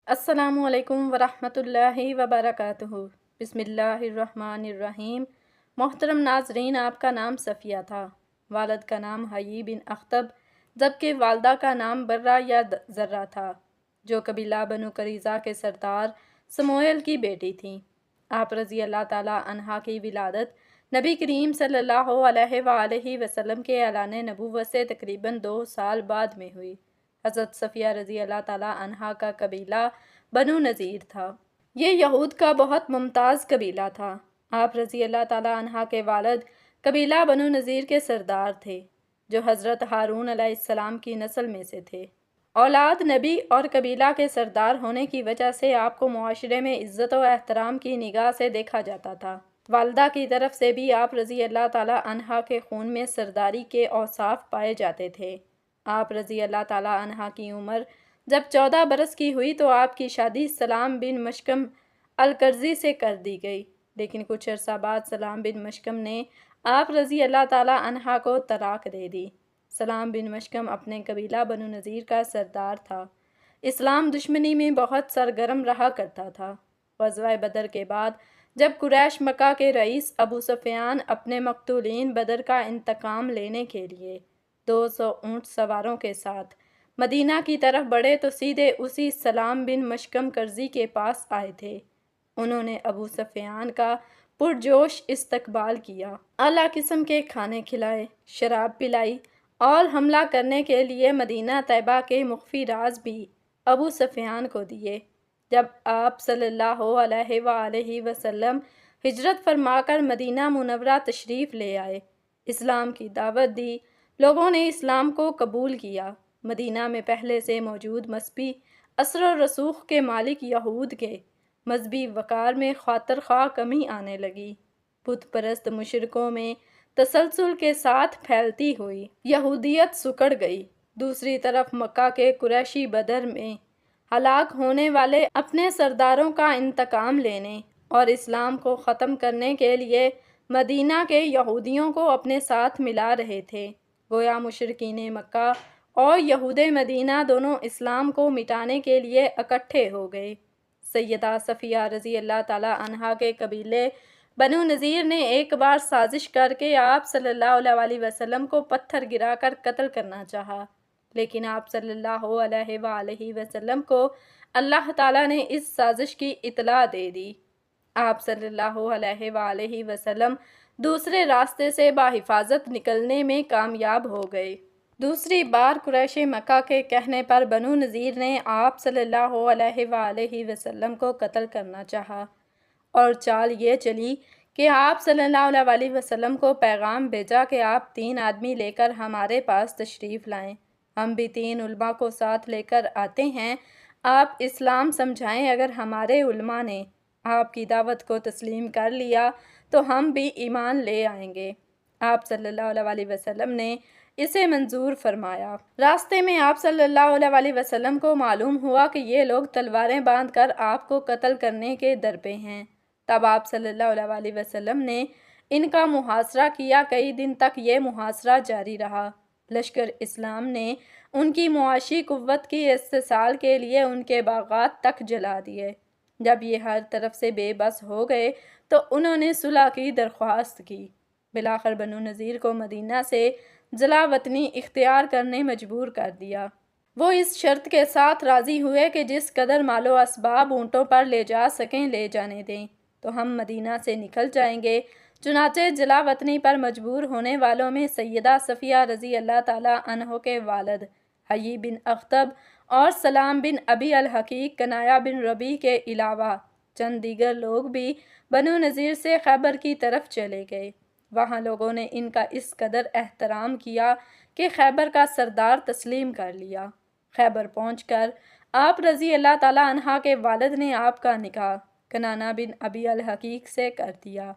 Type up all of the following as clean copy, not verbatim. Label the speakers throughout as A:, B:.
A: السلام علیکم ورحمۃ اللہ وبرکاتہ۔ بسم اللہ الرحمن الرحیم۔ محترم ناظرین، آپ کا نام صفیہ تھا، والد کا نام حیی بن اخطب، جبکہ والدہ کا نام برہ یا ذرہ تھا، جو قبیلہ بنو قریظہ کے سردار سموئیل کی بیٹی تھیں۔ آپ رضی اللہ تعالیٰ عنہا کی ولادت نبی کریم صلی اللہ علیہ وآلہ وسلم کے اعلان نبوت سے تقریباً 2 سال بعد میں ہوئی۔ حضرت صفیہ رضی اللہ تعالیٰ عنہا کا قبیلہ بنو نذیر تھا۔ یہ یہود کا بہت ممتاز قبیلہ تھا۔ آپ رضی اللہ تعالیٰ عنہا کے والد قبیلہ بنو نذیر کے سردار تھے، جو حضرت ہارون علیہ السلام کی نسل میں سے تھے۔ اولاد نبی اور قبیلہ کے سردار ہونے کی وجہ سے آپ کو معاشرے میں عزت و احترام کی نگاہ سے دیکھا جاتا تھا۔ والدہ کی طرف سے بھی آپ رضی اللہ تعالیٰ عنہا کے خون میں سرداری کے اوصاف پائے جاتے تھے۔ آپ رضی اللہ تعالیٰ عنہا کی عمر جب 14 برس کی ہوئی تو آپ کی شادی سلام بن مشکم الکرزی سے کر دی گئی، لیکن کچھ عرصہ بعد سلام بن مشکم نے آپ رضی اللہ تعالیٰ عنہا کو طلاق دے دی۔ سلام بن مشکم اپنے قبیلہ بنو نذیر کا سردار تھا۔ اسلام دشمنی میں بہت سرگرم رہا کرتا تھا۔ غزوہ بدر کے بعد جب قریش مکہ کے رئیس ابو سفیان اپنے مقتولین بدر کا انتقام لینے کے لیے 200 اونٹ سواروں کے ساتھ مدینہ کی طرف بڑھے تو سیدھے اسی سلام بن مشکم کرزی کے پاس آئے تھے۔ انہوں نے ابو سفیان کا پرجوش استقبال کیا، اعلیٰ قسم کے کھانے کھلائے، شراب پلائی اور حملہ کرنے کے لیے مدینہ طیبہ کے مخفی راز بھی ابو سفیان کو دیے۔ جب آپ صلی اللہ علیہ وآلہ وسلم ہجرت فرما کر مدینہ منورہ تشریف لے آئے، اسلام کی دعوت دی، لوگوں نے اسلام کو قبول کیا۔ مدینہ میں پہلے سے موجود مذہبی اثر و رسوخ کے مالک یہود کے مذہبی وقار میں خاطر خواہ کمی آنے لگی۔ بت پرست مشرکوں میں تسلسل کے ساتھ پھیلتی ہوئی یہودیت سکڑ گئی۔ دوسری طرف مکہ کے قریشی بدر میں ہلاک ہونے والے اپنے سرداروں کا انتقام لینے اور اسلام کو ختم کرنے کے لیے مدینہ کے یہودیوں کو اپنے ساتھ ملا رہے تھے۔ گویا مشرکین مکہ اور یہود مدینہ دونوں اسلام کو مٹانے کے لیے اکٹھے ہو گئے۔ سیدہ صفیہ رضی اللہ تعالیٰ عنہا کے قبیلے بنو نذیر نے ایک بار سازش کر کے آپ صلی اللہ علیہ وسلم کو پتھر گرا کر قتل کرنا چاہا، لیکن آپ صلی اللہ علیہ وآلہ وسلم کو اللہ تعالیٰ نے اس سازش کی اطلاع دے دی۔ آپ صلی اللہ علیہ وآلہ وسلم دوسرے راستے سے بحفاظت نکلنے میں کامیاب ہو گئے۔ دوسری بار قریش مکہ کے کہنے پر بنو نذیر نے آپ صلی اللہ علیہ وآلہ وسلم کو قتل کرنا چاہا، اور چال یہ چلی کہ آپ صلی اللہ علیہ وسلم کو پیغام بھیجا کہ آپ 3 آدمی لے کر ہمارے پاس تشریف لائیں، ہم بھی 3 علماء کو ساتھ لے کر آتے ہیں، آپ اسلام سمجھائیں، اگر ہمارے علماء نے آپ کی دعوت کو تسلیم کر لیا تو ہم بھی ایمان لے آئیں گے۔ آپ صلی اللہ علیہ وسلم نے اسے منظور فرمایا۔ راستے میں آپ صلی اللہ علیہ وسلم کو معلوم ہوا کہ یہ لوگ تلواریں باندھ کر آپ کو قتل کرنے کے درپے ہیں۔ تب آپ صلی اللہ علیہ وسلم نے ان کا محاصرہ کیا۔ کئی دن تک یہ محاصرہ جاری رہا۔ لشکر اسلام نے ان کی معاشی قوت کی استحصال کے لیے ان کے باغات تک جلا دیے۔ جب یہ ہر طرف سے بے بس ہو گئے تو انہوں نے صلح کی درخواست کی۔ بالآخر بنو نذیر کو مدینہ سے جلا وطنی اختیار کرنے مجبور کر دیا۔ وہ اس شرط کے ساتھ راضی ہوئے کہ جس قدر مال و اسباب اونٹوں پر لے جا سکیں لے جانے دیں، تو ہم مدینہ سے نکل جائیں گے۔ چنانچہ جلا وطنی پر مجبور ہونے والوں میں سیدہ صفیہ رضی اللہ تعالیٰ عنہ کے والد حیی بن اخطب اور سلام بن ابی الحقیق کنانہ بن ربیع کے علاوہ چند دیگر لوگ بھی بنو نذیر سے خیبر کی طرف چلے گئے۔ وہاں لوگوں نے ان کا اس قدر احترام کیا کہ خیبر کا سردار تسلیم کر لیا۔ خیبر پہنچ کر آپ رضی اللہ تعالیٰ عنہ کے والد نے آپ کا نکاح کنانہ بن ابی الحقیق سے کر دیا۔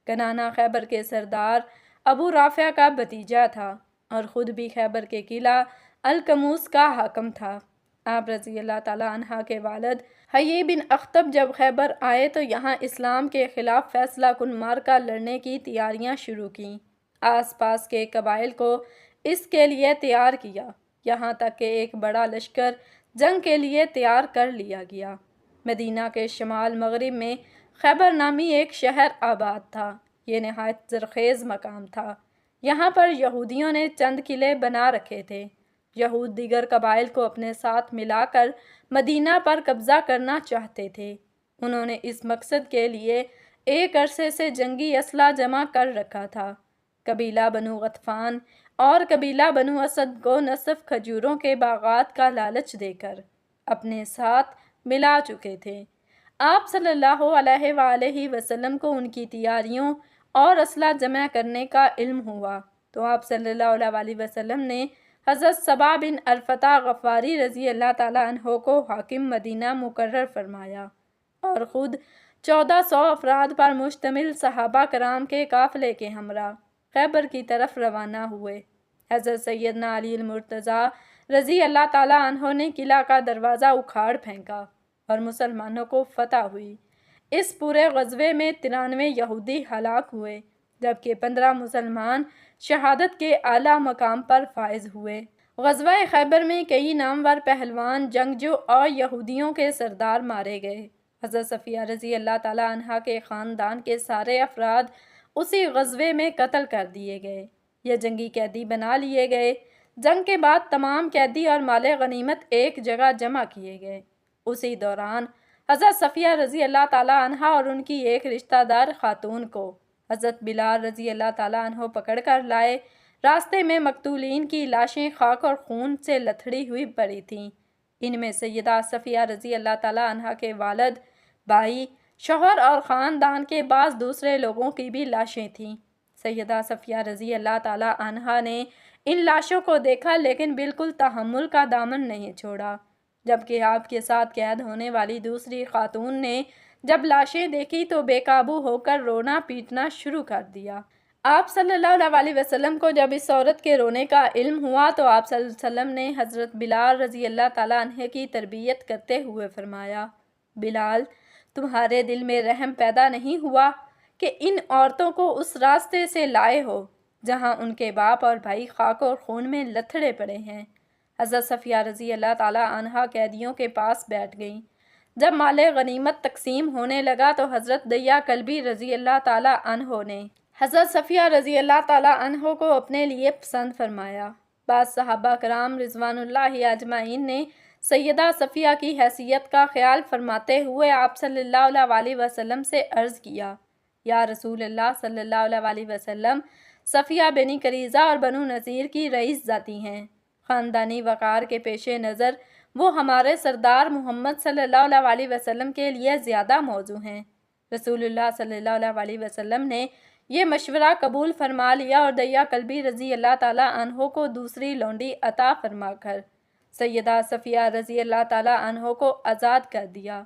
A: کنانہ خیبر کے سردار ابو رافع کا بھتیجا تھا اور خود بھی خیبر کے قلعہ القموس کا حاکم تھا۔ آپ رضی اللہ تعالیٰ عنہ کے والد حیی بن اخطب جب خیبر آئے تو یہاں اسلام کے خلاف فیصلہ کن معرکہ لڑنے کی تیاریاں شروع کیں۔ آس پاس کے قبائل کو اس کے لیے تیار کیا، یہاں تک کہ ایک بڑا لشکر جنگ کے لیے تیار کر لیا گیا۔ مدینہ کے شمال مغرب میں خیبر نامی ایک شہر آباد تھا۔ یہ نہایت زرخیز مقام تھا۔ یہاں پر یہودیوں نے چند قلعے بنا رکھے تھے۔ یہود دیگر قبائل کو اپنے ساتھ ملا کر مدینہ پر قبضہ کرنا چاہتے تھے۔ انہوں نے اس مقصد کے لیے ایک عرصے سے جنگی اسلحہ جمع کر رکھا تھا۔ قبیلہ بنو غطفان اور قبیلہ بنو اسد کو نصف کھجوروں کے باغات کا لالچ دے کر اپنے ساتھ ملا چکے تھے۔ آپ صلی اللہ علیہ وآلہ وسلم کو ان کی تیاریوں اور اسلحہ جمع کرنے کا علم ہوا تو آپ صلی اللہ علیہ وسلم نے حضرت صبا بن ارفطہ غفاری رضی اللہ تعالیٰ عنہ کو حاکم مدینہ مقرر فرمایا اور خود 1400 افراد پر مشتمل صحابہ کرام کے قافلے کے ہمراہ خیبر کی طرف روانہ ہوئے۔ حضرت سیدنا علی المرتضیٰ رضی اللہ تعالیٰ عنہ نے قلعہ کا دروازہ اکھاڑ پھینکا اور مسلمانوں کو فتح ہوئی۔ اس پورے غزوے میں 93 یہودی ہلاک ہوئے جبکہ 15 مسلمان شہادت کے اعلیٰ مقام پر فائز ہوئے۔ غزوہ خیبر میں کئی نامور پہلوان، جنگجو اور یہودیوں کے سردار مارے گئے۔ حضرت صفیہ رضی اللہ تعالیٰ عنہ کے خاندان کے سارے افراد اسی غزوے میں قتل کر دیے گئے یا جنگی قیدی بنا لیے گئے۔ جنگ کے بعد تمام قیدی اور مال غنیمت ایک جگہ جمع کیے گئے۔ اسی دوران حضرت صفیہ رضی اللہ تعالیٰ عنہ اور ان کی ایک رشتہ دار خاتون کو حضرت بلال رضی اللہ تعالیٰ عنہ پکڑ کر لائے۔ راستے میں مقتولین کی لاشیں خاک اور خون سے لتھڑی ہوئی پڑی تھیں۔ ان میں سیدہ صفیہ رضی اللہ تعالیٰ عنہ کے والد، بھائی، شوہر اور خاندان کے بعض دوسرے لوگوں کی بھی لاشیں تھیں۔ سیدہ صفیہ رضی اللہ تعالیٰ عنہ نے ان لاشوں کو دیکھا لیکن بالکل تحمل کا دامن نہیں چھوڑا، جبکہ آپ کے ساتھ قید ہونے والی دوسری خاتون نے جب لاشیں دیکھی تو بے قابو ہو کر رونا پیٹنا شروع کر دیا۔ آپ صلی اللہ علیہ وسلم کو جب اس عورت کے رونے کا علم ہوا تو آپ صلی اللہ علیہ وسلم نے حضرت بلال رضی اللہ تعالیٰ عنہ کی تربیت کرتے ہوئے فرمایا، بلال، تمہارے دل میں رحم پیدا نہیں ہوا کہ ان عورتوں کو اس راستے سے لائے ہو جہاں ان کے باپ اور بھائی خاک اور خون میں لتھڑے پڑے ہیں۔ حضرت صفیہ رضی اللہ تعالیٰ عنہ قیدیوں کے پاس بیٹھ گئیں۔ جب مال غنیمت تقسیم ہونے لگا تو حضرت دیا کلبی رضی اللہ تعالیٰ عنہ نے حضرت صفیہ رضی اللہ تعالیٰ عنہ کو اپنے لیے پسند فرمایا۔ بعض صحابہ کرام رضوان اللہ اجمعین نے سیدہ صفیہ کی حیثیت کا خیال فرماتے ہوئے آپ صلی اللہ علیہ وسلم سے عرض کیا، یا رسول اللہ صلی اللہ علیہ وسلم، صفیہ بنی کریزہ اور بنو نذیر کی رئیس ذاتی ہیں۔ خاندانی وقار کے پیش نظر وہ ہمارے سردار محمد صلی اللہ علیہ وسلم کے لیے زیادہ موزوں ہیں۔ رسول اللہ صلی اللہ علیہ وسلم نے یہ مشورہ قبول فرما لیا اور دیا کلبی رضی اللہ تعالیٰ عنہ کو دوسری لونڈی عطا فرما کر سیدہ صفیہ رضی اللہ تعالیٰ عنہ کو آزاد کر دیا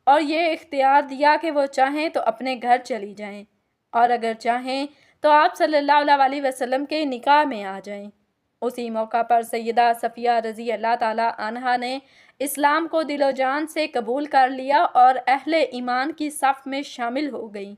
A: اور یہ اختیار دیا کہ وہ چاہیں تو اپنے گھر چلی جائیں اور اگر چاہیں تو آپ صلی اللہ علیہ وسلم کے نکاح میں آ جائیں۔ اسی موقع پر سیدہ صفیہ رضی اللہ تعالیٰ عنہ نے اسلام کو دل و جان سے قبول کر لیا اور اہل ایمان کی صف میں شامل ہو گئیں۔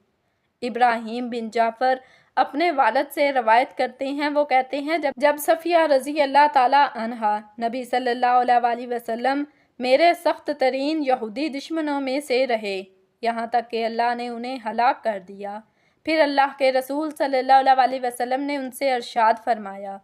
A: ابراہیم بن جعفر اپنے والد سے روایت کرتے ہیں، وہ کہتے ہیں جب صفیہ رضی اللہ تعالیٰ عنہ نبی صلی اللہ علیہ وسلم میرے سخت ترین یہودی دشمنوں میں سے رہے یہاں تک کہ اللہ نے انہیں ہلاک کر دیا، پھر اللہ کے رسول صلی اللہ علیہ وسلم نے ان سے ارشاد فرمایا،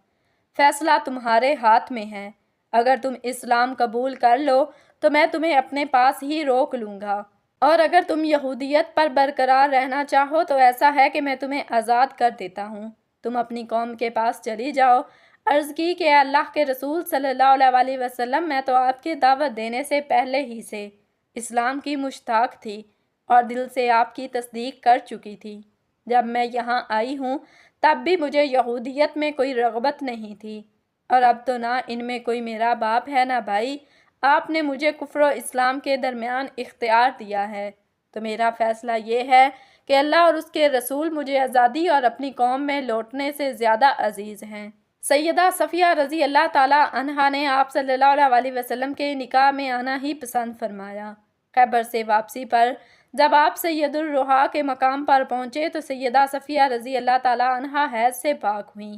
A: فیصلہ تمہارے ہاتھ میں ہے، اگر تم اسلام قبول کر لو تو میں تمہیں اپنے پاس ہی روک لوں گا، اور اگر تم یہودیت پر برقرار رہنا چاہو تو ایسا ہے کہ میں تمہیں آزاد کر دیتا ہوں، تم اپنی قوم کے پاس چلی جاؤ۔ عرض کی کہ اللہ کے رسول صلی اللہ علیہ وسلم، میں تو آپ کی دعوت دینے سے پہلے ہی سے اسلام کی مشتاق تھی اور دل سے آپ کی تصدیق کر چکی تھی۔ جب میں یہاں آئی ہوں تب بھی مجھے یہودیت میں کوئی رغبت نہیں تھی، اور اب تو نہ ان میں کوئی میرا باپ ہے نہ بھائی، آپ نے مجھے کفر و اسلام کے درمیان اختیار دیا ہے، تو میرا فیصلہ یہ ہے کہ اللہ اور اس کے رسول مجھے آزادی اور اپنی قوم میں لوٹنے سے زیادہ عزیز ہیں۔ سیدہ صفیہ رضی اللہ تعالیٰ عنہا نے آپ صلی اللہ علیہ وسلم کے نکاح میں آنا ہی پسند فرمایا۔ خیبر سے واپسی پر جب آپ سید الرحا کے مقام پر پہنچے تو سیدہ صفیہ رضی اللہ تعالیٰ عنہا حیض سے پاک ہوئیں۔